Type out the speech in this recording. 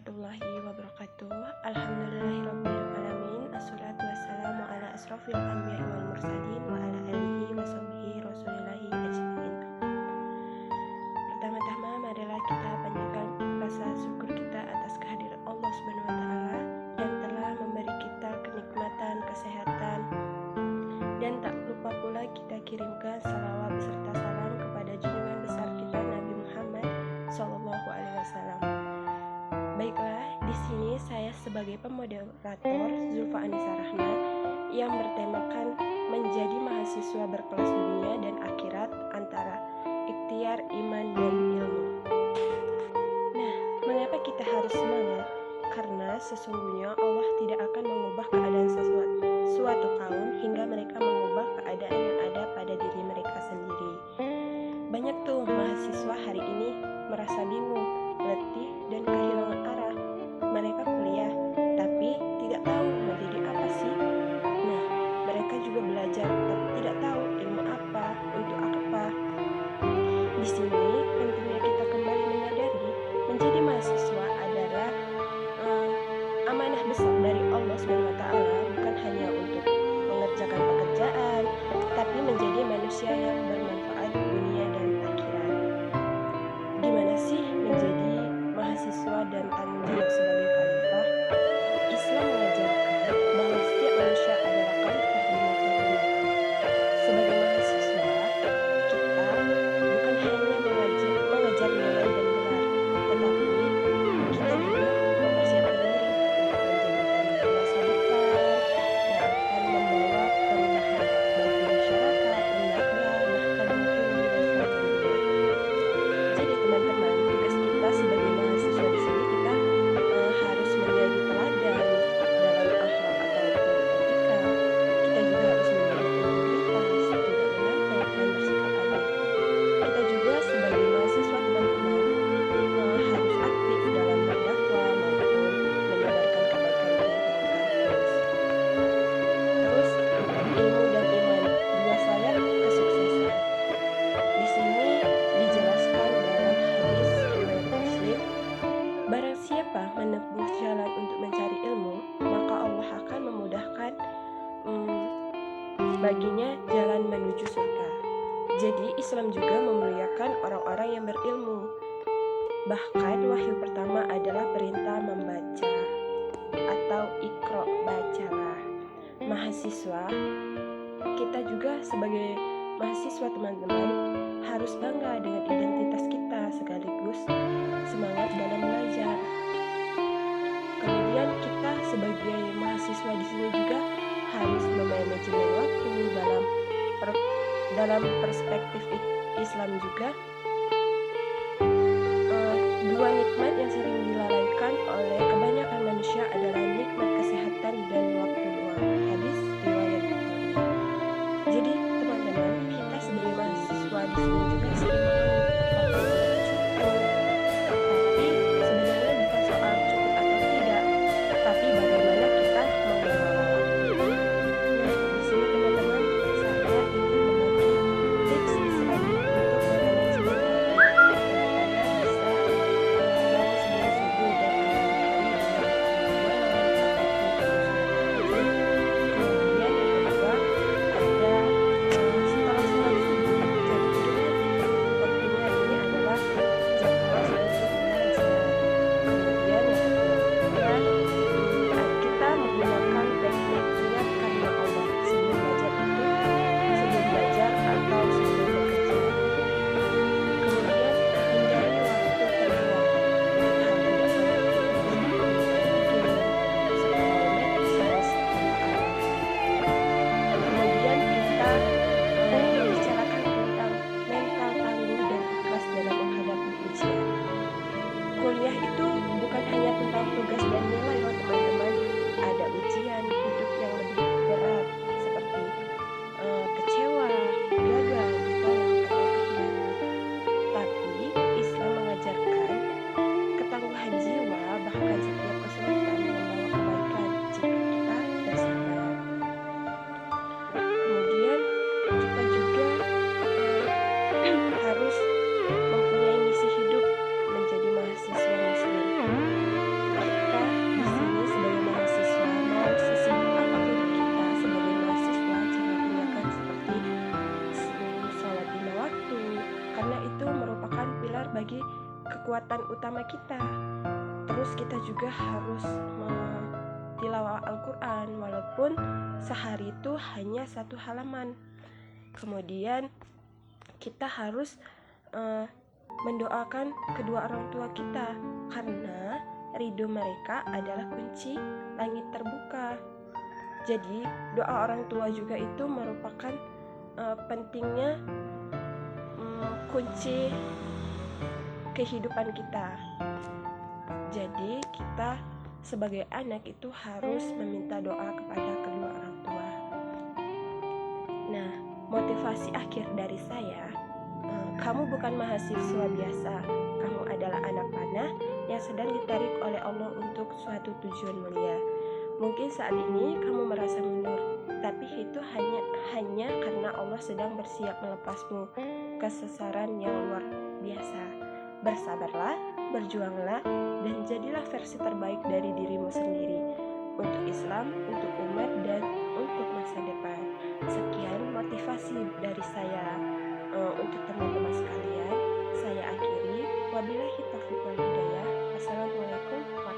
warahmatullahi wabarakatuh. Alhamdulillahirrabbilalamin. Assalatu wassalamu ala asrofil anbiya'i wal mursalin wa ala alihi wa sahbihi rasulillahi ajmain. Pertama-tama marilah kita panjatkan rasa syukur kita atas kehadiran Allah Subhanahu wa taala yang telah memberi kita kenikmatan, kesehatan, dan tak lupa pula kita kirimkan salawat beserta salam kepada junjungan besar kita Nabi Muhammad sallallahu alaihi wasallam. Baiklah, di sini saya sebagai pemoderator Zulfa Anissa Rahma yang bertemakan menjadi mahasiswa berkelas dunia dan akhirat antara ikhtiar, iman, dan ilmu. Nah, mengapa kita harus semangat? Karena sesungguhnya Allah tidak akan mengubah keadaan suatu kaum hingga mereka mengubah keadaan yang ada pada diri mereka sendiri. Banyak tuh mahasiswa hari ini merasa bingung, letih, dan kehilangan arah. Mereka kuliah, tapi tidak tahu mau jadi apa sih. Nah, mereka juga belajar, tapi tidak tahu ilmu apa, untuk apa. Di sini pentingnya kita kembali menyadari menjadi mahasiswa adalah amanah besar dari Allah SWT, bukan hanya untuk mengerjakan pekerjaan, tapi menjadi manusia yang bermanfaat dunia dan akhirat. Gimana sih menjadi mahasiswa dan tanggung jawab sebagai khalifah? Islam mengajarkan bahwa setiap manusia adalah khalifah di muka bumi. Sebagai mahasiswa, kita bukan hanya mengejar nilai dan gelar, tetapi kita juga mempersiapkan diri untuk menjadi masa depan yang akan membawa perubahan bagi masyarakat, lembaga, bahkan mungkin di seluruh dunia. Jadi teman-teman, tugas kita sebagai mahasiswa di sini kita harus menjadi teladan dalam akhlak ataupun etika. Kita juga harus menjadi integritas, tidak menonton dan bersikap adil. Kita juga sebagai mahasiswa teman-teman harus aktif dalam berdakwah maupun menyebarkan kebaikan di lingkungan kampus. Terus ilmu dan iman, dua sayap kesuksesan. Di sini dijelaskan dalam hadis riwayat Muslim, barang siapa menempuh jalan untuk mencari ilmu, maka Allah akan memudahkan baginya jalan menuju surga. Jadi Islam juga memuliakan orang-orang yang berilmu. Bahkan wahyu pertama adalah perintah membaca atau iqra, bacalah. Mahasiswa, kita juga sebagai mahasiswa teman-teman harus bangga dengan identitas kita sekaligus semangat dalam belajar. Kemudian kita sebagai mahasiswa di sini juga harus memanajemen waktu dalam perspektif Islam juga. Dua nikmat yang sering dilalaikan oleh kebanyakan manusia adalah nikmat kesehatan dan waktu luang. Hadis riwayat Bukhari. Jadi teman-teman, kita sebagai mahasiswa di sini juga sering mengeluh waktu cukup, tapi sebenarnya bukan soal cukup atau tidak, tapi bagaimana kita mengelola waktu. Nah, di sini teman-teman, saya ingin berbagi tips Islam untuk manajemen waktu daripada bisa bangun sebelum subuh dan awal hari dengan amalan ataupun kesusahan. kekuatan utama kita. Terus kita juga harus tilawah Al-Quran walaupun sehari itu hanya 1 halaman. Kemudian kita harus mendoakan kedua orang tua kita, karena ridho mereka adalah kunci langit terbuka. Jadi doa orang tua juga itu merupakan pentingnya kunci kehidupan kita. Jadi kita sebagai anak itu harus meminta doa kepada kedua orang tua. Nah, motivasi akhir dari saya, kamu bukan mahasiswa biasa, kamu adalah anak panah yang sedang ditarik oleh Allah untuk suatu tujuan mulia. Mungkin saat ini kamu merasa mundur, tapi itu hanya karena Allah sedang bersiap melepasmu ke sasaran yang luar biasa. Bersabarlah, berjuanglah, dan jadilah versi terbaik dari dirimu sendiri, untuk Islam, untuk umat, dan untuk masa depan. Sekian motivasi dari saya untuk teman-teman sekalian. Saya akhiri, wabillahi taufiq wal hidayah. Wassalamualaikum warahmatullahi wabarakatuh.